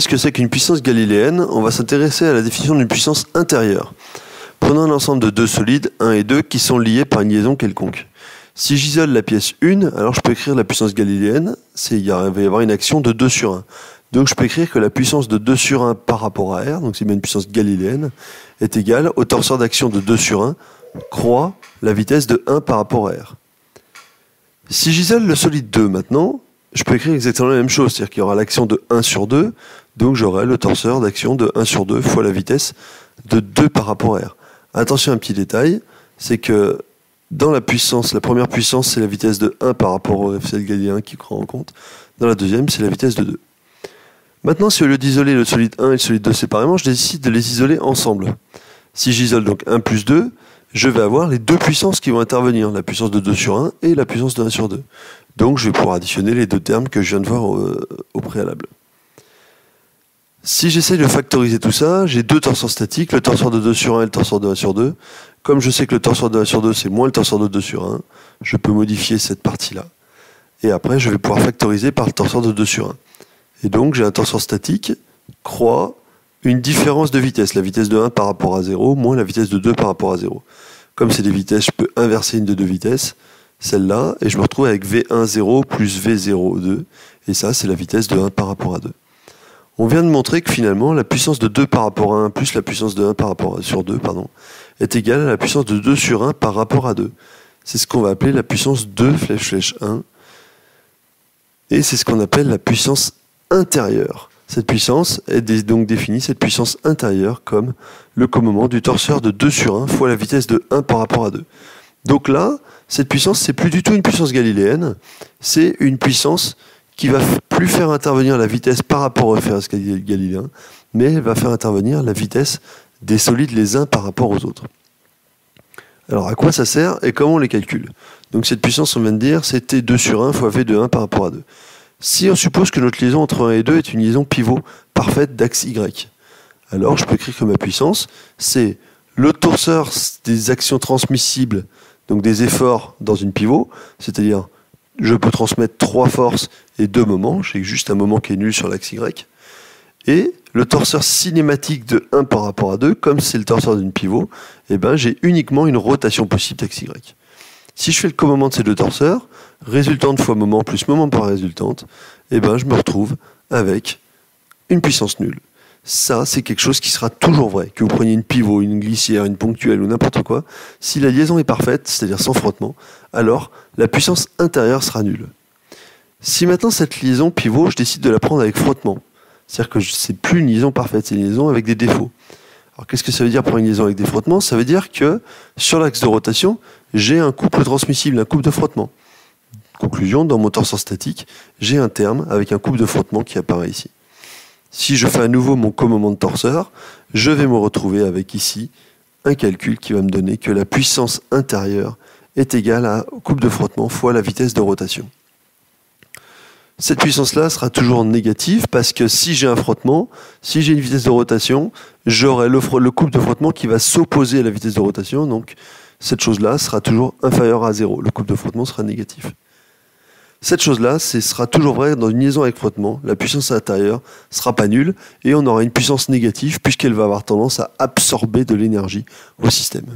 Ce que c'est qu'une puissance galiléenne, on va s'intéresser à la définition d'une puissance intérieure. Prenons un ensemble de deux solides, 1 et 2, qui sont liés par une liaison quelconque. Si j'isole la pièce 1, alors je peux écrire la puissance galiléenne, il va y avoir une action de 2 sur 1. Donc je peux écrire que la puissance de 2 sur 1 par rapport à R, donc c'est bien une puissance galiléenne, est égale au torseur d'action de 2 sur 1, croix la vitesse de 1 par rapport à R. Si j'isole le solide 2 maintenant, je peux écrire exactement la même chose, c'est-à-dire qu'il y aura l'action de 1 sur 2, donc j'aurai le torseur d'action de 1 sur 2 fois la vitesse de 2 par rapport à R. Attention à un petit détail, c'est que dans la puissance, la première puissance, c'est la vitesse de 1 par rapport au référentiel galiléen qui prend en compte. Dans la deuxième, c'est la vitesse de 2. Maintenant, si au lieu d'isoler le solide 1 et le solide 2 séparément, je décide de les isoler ensemble. Si j'isole donc 1 plus 2, je vais avoir les deux puissances qui vont intervenir, la puissance de 2 sur 1 et la puissance de 1 sur 2. Donc je vais pouvoir additionner les deux termes que je viens de voir au préalable. Si j'essaye de factoriser tout ça, j'ai deux torseurs statiques, le torseur de 2 sur 1 et le torseur de 1 sur 2. Comme je sais que le torseur de 1 sur 2, c'est moins le torseur de 2 sur 1, je peux modifier cette partie-là. Et après, je vais pouvoir factoriser par le torseur de 2 sur 1. Et donc, j'ai un torseur statique, croix, une différence de vitesse, la vitesse de 1 par rapport à 0, moins la vitesse de 2 par rapport à 0. Comme c'est des vitesses, je peux inverser une de deux vitesses, celle-là, et je me retrouve avec V1,0 plus V0,2, et ça, c'est la vitesse de 1 par rapport à 2. On vient de montrer que finalement, la puissance de 2 par rapport à 1 plus la puissance de 1 par rapport sur 2, est égale à la puissance de 2 sur 1 par rapport à 2. C'est ce qu'on va appeler la puissance 2 flèche 1. Et c'est ce qu'on appelle la puissance intérieure. Cette puissance est donc définie, cette puissance intérieure, comme le commandement du torseur de 2 sur 1 fois la vitesse de 1 par rapport à 2. Donc là, cette puissance, c'est plus du tout une puissance galiléenne, c'est une puissance qui va plus faire intervenir la vitesse par rapport au référentiel galiléen, mais elle va faire intervenir la vitesse des solides les uns par rapport aux autres. Alors à quoi ça sert et comment on les calcule? Donc cette puissance, on vient de dire, c'est T2 sur 1 fois V de 1 par rapport à 2. Si on suppose que notre liaison entre 1 et 2 est une liaison pivot parfaite d'axe Y, alors je peux écrire que ma puissance, c'est le torseur des actions transmissibles, donc des efforts dans une pivot, c'est-à-dire je peux transmettre 3 forces et 2 moments, j'ai juste un moment qui est nul sur l'axe Y, et le torseur cinématique de 1 par rapport à 2, comme c'est le torseur d'une pivot, eh ben, j'ai uniquement une rotation possible d'axe Y. Si je fais le commandement de ces deux torseurs, résultante fois moment plus moment par résultante, eh ben, je me retrouve avec une puissance nulle. Ça, c'est quelque chose qui sera toujours vrai. Que vous preniez une pivot, une glissière, une ponctuelle ou n'importe quoi, si la liaison est parfaite, c'est-à-dire sans frottement, alors la puissance intérieure sera nulle. Si maintenant cette liaison pivot, je décide de la prendre avec frottement, c'est-à-dire que c'est plus une liaison parfaite, c'est une liaison avec des défauts. Alors qu'est-ce que ça veut dire pour une liaison avec des frottements? Ça veut dire que sur l'axe de rotation, j'ai un couple transmissible, un couple de frottement. Conclusion, dans mon torseur statique, j'ai un terme avec un couple de frottement qui apparaît ici. Si je fais à nouveau mon commandement de torseur, je vais me retrouver avec ici un calcul qui va me donner que la puissance intérieure est égale à couple de frottement fois la vitesse de rotation. Cette puissance-là sera toujours négative parce que si j'ai un frottement, si j'ai une vitesse de rotation, j'aurai le couple de frottement qui va s'opposer à la vitesse de rotation, donc cette chose-là sera toujours inférieure à 0. Le couple de frottement sera négatif. Cette chose-là, ce sera toujours vrai dans une liaison avec frottement. La puissance intérieure ne sera pas nulle et on aura une puissance négative puisqu'elle va avoir tendance à absorber de l'énergie au système.